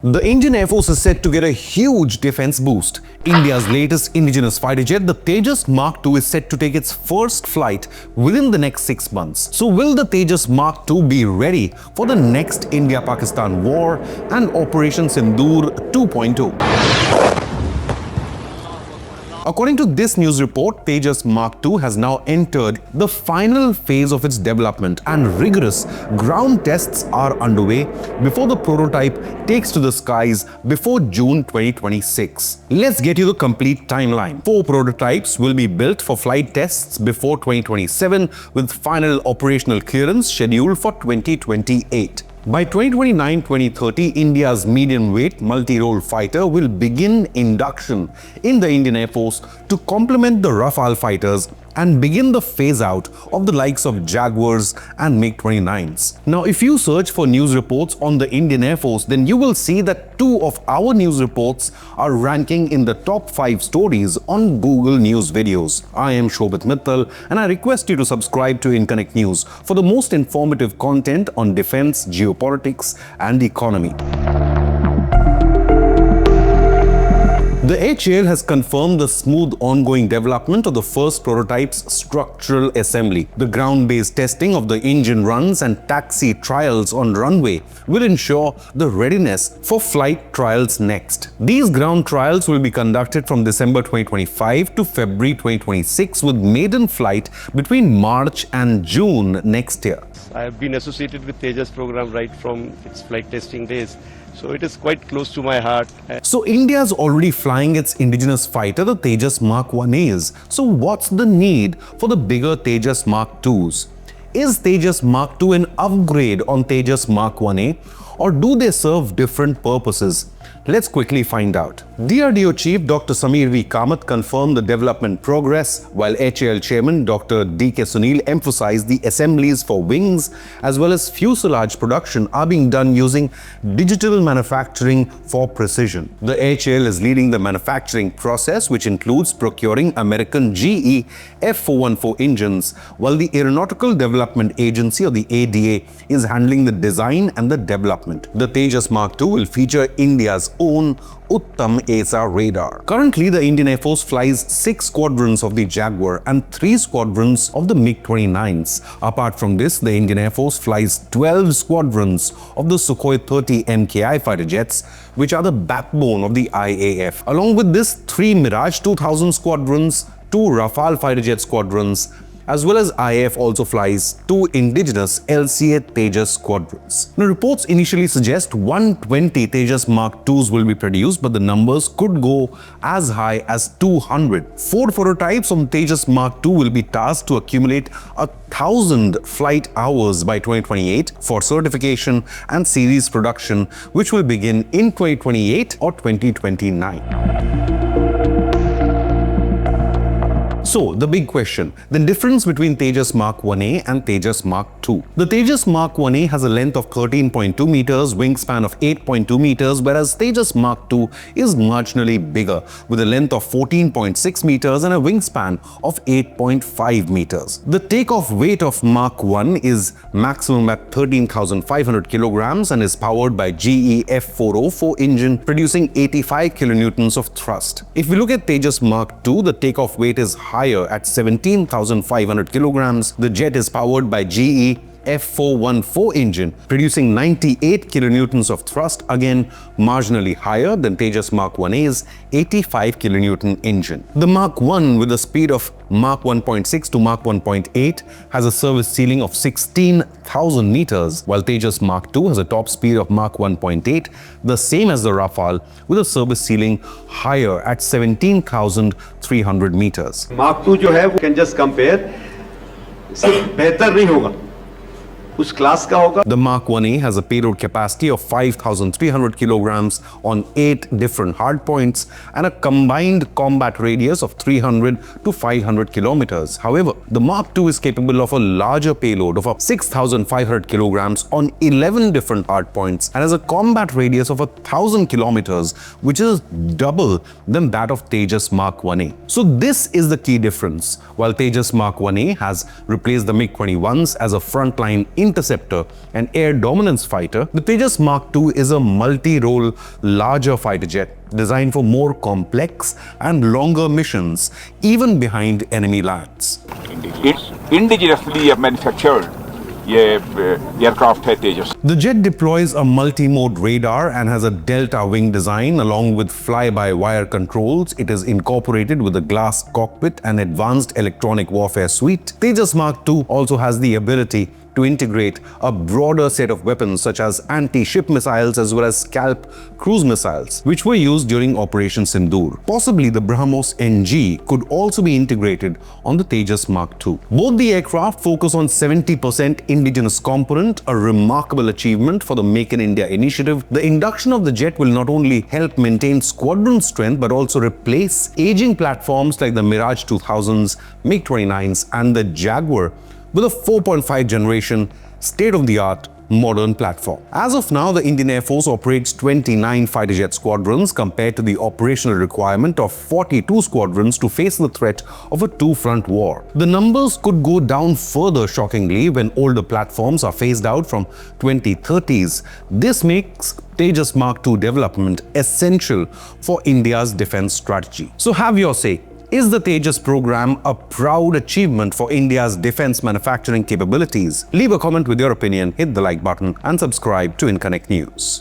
The Indian Air Force is set to get a huge defense boost. India's latest indigenous fighter jet, the Tejas MK2, is set to take its first flight within the next 6 months. So will the Tejas MK2 be ready for the next India-Pakistan war and Operation Sindoor 2.0? According to this news report, Tejas MK2 has now entered the final phase of its development and rigorous ground tests are underway before the prototype takes to the skies before June 2026. Let's get you the complete timeline. 4 prototypes will be built for flight tests before 2027 with final operational clearance scheduled for 2028. By 2029-2030, India's medium-weight multi-role fighter will begin induction in the Indian Air Force to complement the Rafale fighters and begin the phase-out of the likes of Jaguars and MiG-29s. Now, if you search for news reports on the Indian Air Force, then you will see that 2 of our news reports are ranking in the top 5 stories on Google News videos. I am Shobit Mittal, and I request you to subscribe to Inconnectnews for the most informative content on defense, geopolitics, and economy. The HAL has confirmed the smooth ongoing development of the first prototype's structural assembly. The ground-based testing of the engine runs and taxi trials on runway will ensure the readiness for flight trials next. These ground trials will be conducted from December 2025 to February 2026 with maiden flight between March and June next year. I have been associated with Tejas program right from its flight testing days. So it is quite close to my heart. So India is already flying its indigenous fighter, the Tejas MK1As. So what's the need for the bigger Tejas MK2s? Is Tejas MK2 an upgrade on Tejas MK1A, or do they serve different purposes? Let's quickly find out. DRDO Chief Dr. Samir V. Kamath confirmed the development progress, while HAL Chairman Dr. D.K. Sunil emphasized the assemblies for wings as well as fuselage production are being done using digital manufacturing for precision. The HAL is leading the manufacturing process, which includes procuring American GE F414 engines, while the Aeronautical Development Agency, or the ADA, is handling the design and the development. The Tejas MK2 will feature India's own Uttam AESA radar. Currently, the Indian Air Force flies 6 squadrons of the Jaguar and 3 squadrons of the MiG-29s. Apart from this, the Indian Air Force flies 12 squadrons of the Sukhoi 30 MKI fighter jets, which are the backbone of the IAF. Along with this, 3 Mirage 2000 squadrons, 2 Rafale fighter jet squadrons, as well as IAF also flies 2 indigenous LCA Tejas squadrons. Now, reports initially suggest 120 Tejas MK2s will be produced, but the numbers could go as high as 200. 4 prototypes on Tejas MK2 will be tasked to accumulate 1,000 flight hours by 2028 for certification and series production, which will begin in 2028 or 2029. So, the big question, the difference between Tejas MK1A and Tejas MK2. The Tejas MK1A has a length of 13.2 meters, wingspan of 8.2 meters, whereas Tejas MK2 is marginally bigger, with a length of 14.6 meters and a wingspan of 8.5 meters. The takeoff weight of MK1 is maximum at 13,500 kilograms and is powered by GE F414 engine, producing 85 kilonewtons of thrust. If we look at Tejas MK2, the takeoff weight is higher at 17,500 kilograms. The jet is powered by GE F414 engine, producing 98 kilonewtons of thrust, again marginally higher than Tejas MK1A's 85 kilonewton engine. The MK1, with a speed of Mach 1.6 to Mach 1.8, has a service ceiling of 16,000 meters, while Tejas MK2 has a top speed of Mach 1.8, the same as the Rafale, with a service ceiling higher at 17,300 meters. Mach 2 जो है वो can just compare, सिर्फ बेहतर नहीं होगा, उस class का होगा. The MK1A has a payload capacity of 5,300 kilograms on 8 different hardpoints and a combined combat radius of 300 to 500 kilometers. However, the MK2 is capable of a larger payload of 6,500 kilograms on 11 different hardpoints and has a combat radius of 1,000 kilometers, which is double than that of Tejas MK1A. So this is the key difference. While Tejas MK1A has replaced the MiG-21s as a frontline interceptor and air dominance fighter, the Tejas Mark II is a multi-role, larger fighter jet designed for more complex and longer missions, even behind enemy lines. Indigenously manufactured aircraft है Tejas. The jet deploys a multi-mode radar and has a delta wing design along with fly-by-wire controls. It is incorporated with a glass cockpit and advanced electronic warfare suite. Tejas Mark II also has the ability to integrate a broader set of weapons such as anti-ship missiles as well as Scalp cruise missiles, which were used during Operation Sindoor. Possibly the BrahMos NG could also be integrated on the Tejas Mark II. Both the aircraft focus on 70% indigenous component, a remarkable achievement for the Make in India initiative. The induction of the jet will not only help maintain squadron strength but also replace aging platforms like the Mirage 2000s, MiG-29s and the Jaguar with a 4.5 generation state-of-the-art modern platform. As of now, the Indian Air Force operates 29 fighter jet squadrons compared to the operational requirement of 42 squadrons to face the threat of a two-front war. The numbers could go down further, shockingly, when older platforms are phased out from 2030s. This makes Tejas Mark II development essential for India's defense strategy. So have your say. Is the Tejas program a proud achievement for India's defense manufacturing capabilities? Leave a comment with your opinion, hit the like button and subscribe to Inconnect News.